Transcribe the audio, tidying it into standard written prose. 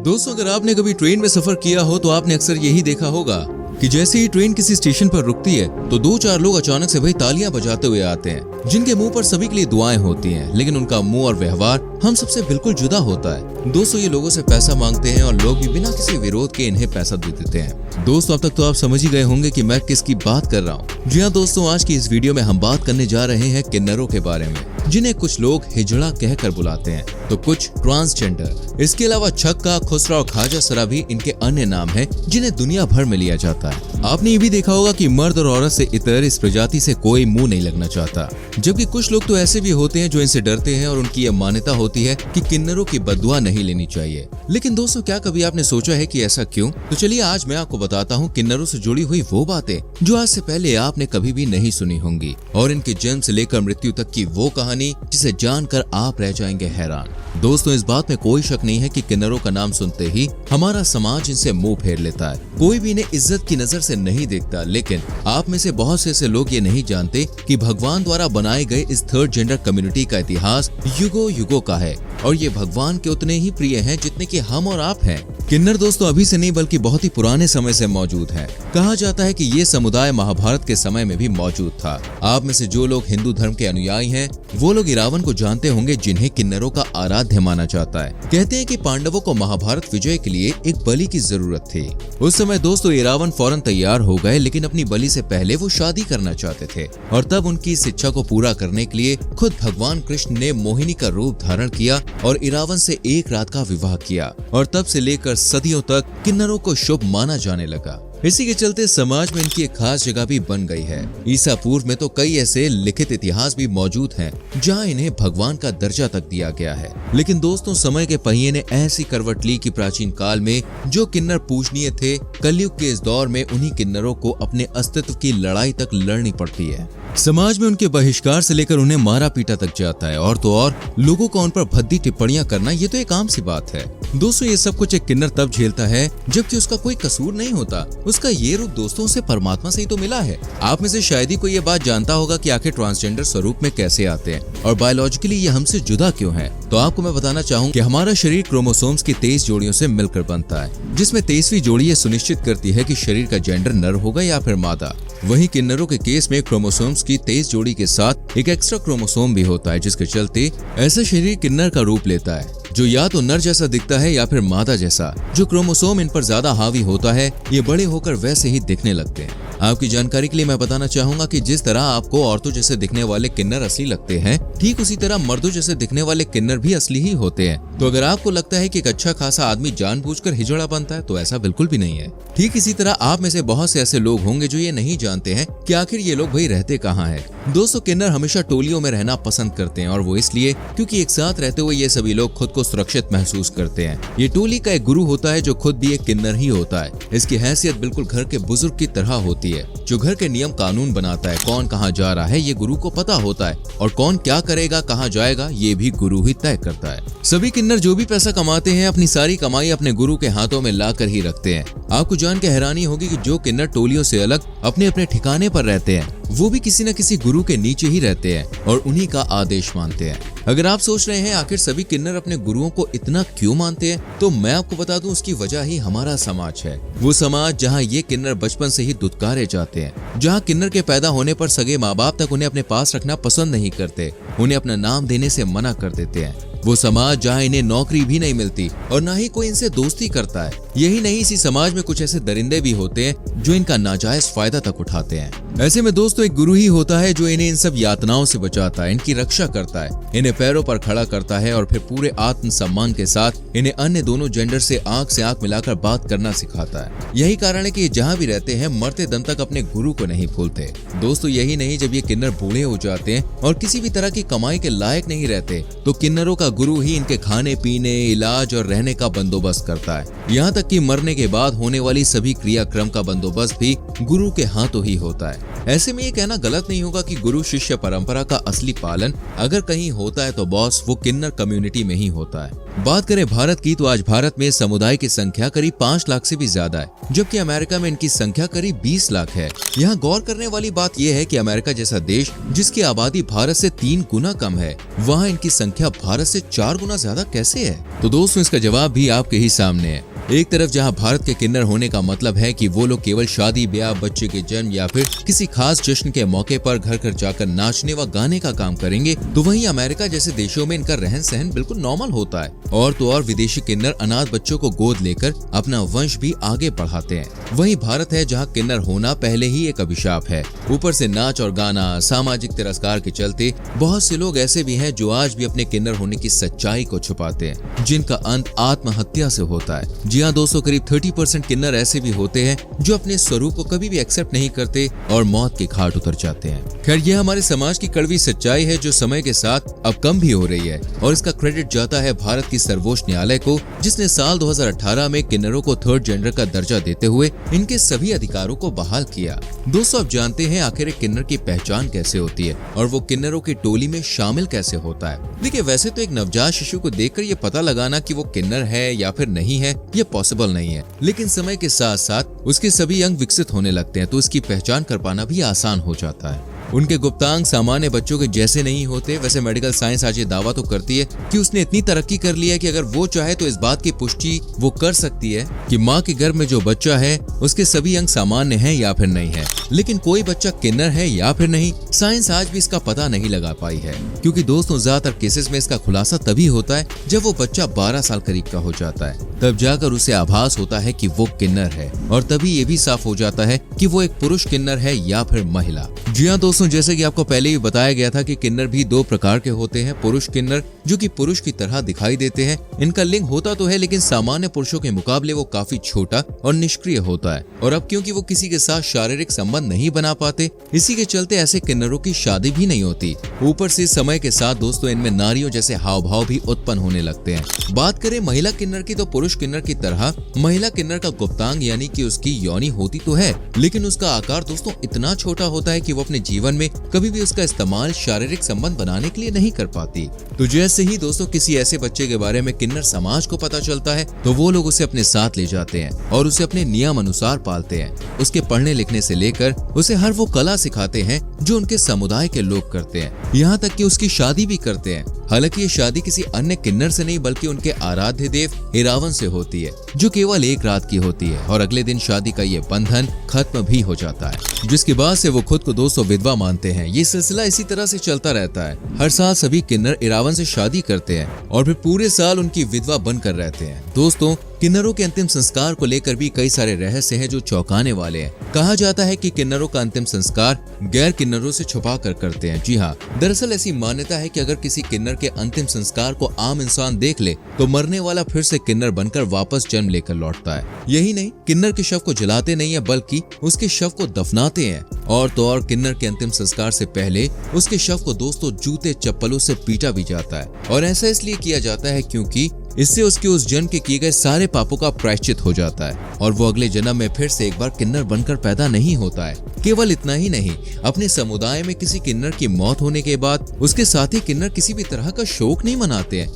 दोस्तों, अगर आपने कभी ट्रेन में सफर किया हो तो आपने अक्सर यही देखा होगा कि जैसे ही ट्रेन किसी स्टेशन पर रुकती है तो दो चार लोग अचानक से वही तालियां बजाते हुए आते हैं, जिनके मुंह पर सभी के लिए दुआएं होती हैं, लेकिन उनका मुंह और व्यवहार हम सबसे बिल्कुल जुदा होता है। दोस्तों, ये लोगों से पैसा मांगते हैं और लोग भी बिना किसी विरोध के इन्हें पैसा दे देते हैं। दोस्तों, अब तक तो आप समझ ही गए होंगे कि मैं किसकी बात कर रहा हूँ। जी हाँ दोस्तों, आज की इस वीडियो में हम बात करने जा रहे हैं किन्नरों के बारे में, जिन्हें कुछ लोग हिजड़ा कहकर बुलाते हैं तो कुछ ट्रांसजेंडर। इसके अलावा छक्का, खुसरा और खाजा सरा भी इनके अन्य नाम हैं, जिन्हें दुनिया भर में लिया जाता है। आपने ये भी देखा होगा कि मर्द और औरत से इतर इस प्रजाति से कोई मुंह नहीं लगना चाहता, जबकि कुछ लोग तो ऐसे भी होते हैं जो इनसे डरते हैं और उनकी यह मान्यता होती है कि किन्नरों की बद्दुआ नहीं लेनी चाहिए। लेकिन दोस्तों, क्या कभी आपने सोचा है कि ऐसा क्यों? तो चलिए आज मैं आपको बताता हूँ किन्नरों से जुड़ी हुई वो बातें जो आज से पहले आपने कभी भी नहीं सुनी होंगी, और इनके जन्म से लेकर मृत्यु तक की वो कहानी जिसे जानकर आप रह जाएंगे हैरान। दोस्तों, इस बात में कोई शक नहीं है कि किन्नरों का नाम सुनते ही हमारा समाज इनसे मुंह फेर लेता है। कोई भी इन्हें इज्जत की नजर से नहीं देखता, लेकिन आप में से बहुत से ऐसे लोग ये नहीं जानते कि भगवान द्वारा बनाए गए इस थर्ड जेंडर कम्युनिटी का इतिहास युगों युगों का है, और ये भगवान के उतने ही प्रिय हैं जितने कि हम और आप हैं। किन्नर दोस्तों अभी से नहीं बल्कि बहुत ही पुराने समय से मौजूद है। कहा जाता है कि ये समुदाय महाभारत के समय में भी मौजूद था। आप में से जो लोग हिंदू धर्म के अनुयायी हैं वो लोग इरावन को जानते होंगे, जिन्हें किन्नरों का आराध्य माना जाता है। कहते हैं कि पांडवों को महाभारत विजय के लिए एक बलि की जरूरत थी। उस समय दोस्तों इरावन फौरन तैयार हो गए, लेकिन अपनी बलि से पहले वो शादी करना चाहते थे, और तब उनकी इस इच्छा को पूरा करने के लिए खुद भगवान कृष्ण ने मोहिनी का रूप धारण किया और इरावन से एक रात का विवाह किया, और तब से लेकर सदियों तक किन्नरों को शुभ माना जाने लगा। इसी के चलते समाज में इनकी एक खास जगह भी बन गई है। ईसा पूर्व में तो कई ऐसे लिखित इतिहास भी मौजूद हैं जहां इन्हें भगवान का दर्जा तक दिया गया है। लेकिन दोस्तों, समय के पहिए ने ऐसी करवट ली कि प्राचीन काल में जो किन्नर पूजनीय थे, कलयुग के इस दौर में उन्हीं किन्नरों को अपने अस्तित्व की लड़ाई तक लड़नी पड़ती है। समाज में उनके बहिष्कार से लेकर उन्हें मारा पीटा तक जाता है, और तो और लोगों को उन पर भद्दी टिप्पणियां करना ये तो एक आम सी बात है। दोस्तों, ये सब कुछ एक किन्नर तब झेलता है जबकि उसका कोई कसूर नहीं होता। उसका ये रूप दोस्तों उसे परमात्मा से ही तो मिला है। आप में से शायद ही कोई ये बात जानता होगा कि आखिर ट्रांसजेंडर स्वरूप में कैसे आते हैं और बायोलॉजिकली ये हमसे जुदा क्यों है। तो आपको मैं बताना चाहूँ कि हमारा शरीर क्रोमोसोम्स की 23 जोड़ियों से मिलकर बनता है, जिसमें 23वीं जोड़ी ये सुनिश्चित करती है कि शरीर का जेंडर नर होगा या फिर मादा। वहीं किन्नरों के केस में क्रोमोसोम्स की 23 जोड़ी के साथ एक एक्स्ट्रा क्रोमोसोम भी होता है, जिसके चलते ऐसा शरीर किन्नर का रूप लेता है, जो या तो नर जैसा दिखता है या फिर मादा जैसा। जो क्रोमोसोम इन पर ज्यादा हावी होता है, ये बड़े होकर वैसे ही दिखने लगते हैं। आपकी जानकारी के लिए मैं बताना चाहूंगा कि जिस तरह आपको औरतों जैसे दिखने वाले किन्नर असली लगते हैं, ठीक उसी तरह मर्दों जैसे दिखने वाले किन्नर भी असली ही होते हैं। तो अगर आपको लगता है कि एक अच्छा खासा आदमी जानबूझकर हिजड़ा बनता है, तो ऐसा बिल्कुल भी नहीं है। ठीक इसी तरह आप में से बहुत से ऐसे लोग होंगे जो ये नहीं जानते हैं कि आखिर ये लोग भाई रहते कहाँ हैं। दोस्तों, किन्नर हमेशा टोलियों में रहना पसंद करते हैं, और वो इसलिए क्योंकि एक साथ रहते हुए ये सभी लोग खुद को सुरक्षित महसूस करते हैं। ये टोली का एक गुरु होता है जो खुद भी एक किन्नर ही होता है। इसकी हैसियत बिल्कुल घर के बुजुर्ग की तरह होती है, जो घर के नियम कानून बनाता है। कौन कहाँ जा रहा है ये गुरु को पता होता है, और कौन क्या करेगा, कहाँ जाएगा, ये भी गुरु ही तय करता है। सभी किन्नर जो भी पैसा कमाते हैं, अपनी सारी कमाई अपने गुरु के हाथों में लाकर ही रखते हैं। आपको जान के हैरानी होगी कि जो किन्नर टोलियों से अलग अपने अपने ठिकाने पर रहते हैं, वो भी किसी न किसी गुरु के नीचे ही रहते हैं और उन्हीं का आदेश मानते हैं। अगर आप सोच रहे हैं आखिर सभी किन्नर अपने गुरुओं को इतना क्यों मानते हैं, तो मैं आपको बता दूं उसकी वजह ही हमारा समाज है। वो समाज जहां ये किन्नर बचपन से ही दुत्कारे जाते हैं, जहां किन्नर के पैदा होने पर सगे माँ बाप तक उन्हें अपने पास रखना पसंद नहीं करते, उन्हें अपना नाम देने से मना कर देते हैं। वो समाज जहाँ इन्हें नौकरी भी नहीं मिलती और ना ही कोई इनसे दोस्ती करता है। यही नहीं, इसी समाज में कुछ ऐसे दरिंदे भी होते हैं जो इनका नाजायज फायदा तक उठाते हैं। ऐसे में दोस्तों एक गुरु ही होता है जो इन्हें इन सब यातनाओं से बचाता है, इनकी रक्षा करता है, इन्हें पैरों पर खड़ा करता है और फिर पूरे आत्म सम्मान के साथ इन्हें अन्य दोनों जेंडर से आंख मिलाकर बात करना सिखाता है। यही कारण है कि ये जहाँ भी रहते हैं मरते दम तक अपने गुरु को नहीं भूलते। दोस्तों, यही नहीं, जब ये किन्नर बूढ़े हो जाते हैं और किसी भी तरह की कमाई के लायक नहीं रहते, तो किन्नरों का गुरु ही इनके खाने पीने, इलाज और रहने का बंदोबस्त करता है। यहाँ तक कि मरने के बाद होने वाली सभी क्रियाक्रम का बंदोबस्त भी गुरु के हाथों ही होता है। ऐसे में ये कहना गलत नहीं होगा कि गुरु शिष्य परंपरा का असली पालन अगर कहीं होता है तो बॉस वो किन्नर कम्युनिटी में ही होता है। बात करें भारत की तो आज भारत में समुदाय की संख्या करीब 5 लाख से भी ज्यादा है, जबकि अमेरिका में इनकी संख्या करीब 20 लाख है। यहाँ गौर करने वाली बात यह है कि अमेरिका जैसा देश जिसकी आबादी भारत से 3 गुना कम है, वहाँ इनकी संख्या भारत से 4 गुना ज्यादा कैसे है? तो दोस्तों इसका जवाब भी आपके ही सामने है। एक तरफ जहां भारत के किन्नर होने का मतलब है कि वो लोग केवल शादी ब्याह, बच्चे के जन्म या फिर किसी खास जश्न के मौके पर घर घर जाकर नाचने व गाने का काम करेंगे, तो वहीं अमेरिका जैसे देशों में इनका रहन सहन बिल्कुल नॉर्मल होता है। और तो और विदेशी किन्नर अनाथ बच्चों को गोद लेकर अपना वंश भी आगे बढ़ाते हैं। वहीं भारत है जहाँ किन्नर होना पहले ही एक अभिशाप है। ऊपर से नाच और गाना, सामाजिक तिरस्कार के चलते बहुत से लोग ऐसे भी हैं जो आज भी अपने किन्नर होने की सच्चाई को छुपाते हैं, जिनका अंत आत्महत्या से होता है। जी हाँ दोस्तों, करीब 30% किन्नर ऐसे भी होते हैं जो अपने स्वरूप को कभी भी एक्सेप्ट नहीं करते और मौत के घाट उतर जाते हैं। खैर यह हमारे समाज की कड़वी सच्चाई है जो समय के साथ अब कम भी हो रही है, और इसका क्रेडिट जाता है भारत की सर्वोच्च न्यायालय को, जिसने साल 2018 में किन्नरों को थर्ड जेंडर का दर्जा देते हुए इनके सभी अधिकारों को बहाल किया। दोस्तों अब जानते हैं आखिर एक किन्नर की पहचान कैसे होती है और वो किन्नरों की टोली में शामिल कैसे होता है। देखिए वैसे तो एक नवजात शिशु को देखकर ये पता लगाना कि वो किन्नर है या फिर नहीं है ये पॉसिबल नहीं है, लेकिन समय के साथ साथ उसके सभी अंग विकसित होने लगते हैं तो इसकी पहचान कर पाना भी आसान हो जाता है। उनके गुप्तांग सामान्य बच्चों के जैसे नहीं होते। वैसे मेडिकल साइंस आज ये दावा तो करती है कि उसने इतनी तरक्की कर ली है कि अगर वो चाहे तो इस बात की पुष्टि वो कर सकती है कि माँ के गर्भ में जो बच्चा है उसके सभी अंग सामान्य हैं या फिर नहीं है। लेकिन कोई बच्चा किन्नर है या फिर नहीं, साइंस आज भी इसका पता नहीं लगा पाई है, क्योंकि दोस्तों ज्यादातर केसेस में इसका खुलासा तभी होता है जब वो बच्चा 12 साल करीब का हो जाता है, तब जाकर उसे आभास होता है कि वो किन्नर है, और तभी ये भी साफ हो जाता है कि वो एक पुरुष किन्नर है या फिर महिला। जी हाँ दोस्तों, जैसे कि आपको पहले ही बताया गया था कि किन्नर भी 2 प्रकार के होते हैं। पुरुष किन्नर जो कि पुरुष की तरह दिखाई देते हैं, इनका लिंग होता तो है लेकिन सामान्य पुरुषों के मुकाबले वो काफी छोटा और निष्क्रिय होता है, और अब क्योंकि वो किसी के साथ शारीरिक संबंध नहीं बना पाते, इसी के चलते ऐसे किन्नरों की शादी भी नहीं होती। ऊपर से समय के साथ दोस्तों इनमें नारियों जैसे हाव भाव भी उत्पन्न होने लगते हैं। बात करें महिला किन्नर की तो पुरुष किन्नर की तरह महिला किन्नर का गुप्तांग यानी कि उसकी योनि होती तो है, लेकिन उसका आकार दोस्तों इतना छोटा होता है कि वो अपने जीवन में कभी भी उसका इस्तेमाल शारीरिक संबंध बनाने के लिए नहीं कर पाती। तो जैसे ही दोस्तों किसी ऐसे बच्चे के बारे में किन्नर समाज को पता चलता है तो वो लोग उसे अपने साथ ले जाते हैं और उसे अपने नियम अनुसार पालते हैं। उसके पढ़ने लिखने से लेकर उसे हर वो कला सिखाते हैं जो उनके समुदाय के लोग करते हैं, यहाँ तक कि उसकी शादी भी करते हैं। हालांकि ये शादी किसी अन्य किन्नर से नहीं बल्कि उनके आराध्य देव इरावन से होती है, जो केवल एक रात की होती है, और अगले दिन शादी का ये बंधन खत्म भी हो जाता है, जिसके बाद से वो खुद को दोस्तों विधवा मानते हैं। ये सिलसिला इसी तरह से चलता रहता है। हर साल सभी किन्नर इरावन से शादी करते हैं और फिर पूरे साल उनकी विधवा बनकर रहते हैं। दोस्तों किन्नरों के अंतिम संस्कार को लेकर भी कई सारे रहस्य हैं जो चौंकाने वाले हैं। कहा जाता है कि किन्नरों का अंतिम संस्कार गैर किन्नरों से छुपा कर करते हैं। जी हाँ, दरअसल ऐसी मान्यता है कि अगर किसी किन्नर के अंतिम संस्कार को आम इंसान देख ले तो मरने वाला फिर से किन्नर बनकर वापस जन्म लेकर लौटता है। यही नहीं, किन्नर के शव को जलाते नहीं है बल्कि उसके शव को दफनाते हैं। और तो और किन्नर के अंतिम संस्कार से पहले उसके शव को दोस्तों जूते चप्पलों से पीटा भी जाता है, और ऐसा इसलिए किया जाता है क्योंकि इससे उसके उस जन्म के किए गए सारे पापों का प्रायश्चित हो जाता है और वो अगले जन्म में फिर से एक बार किन्नर बनकर पैदा नहीं होता है। केवल इतना ही नहीं, अपने समुदाय में किसी किन्नर की मौत होने के बाद उसके साथी किन्नर किसी भी तरह का शोक नहीं मनाते हैं,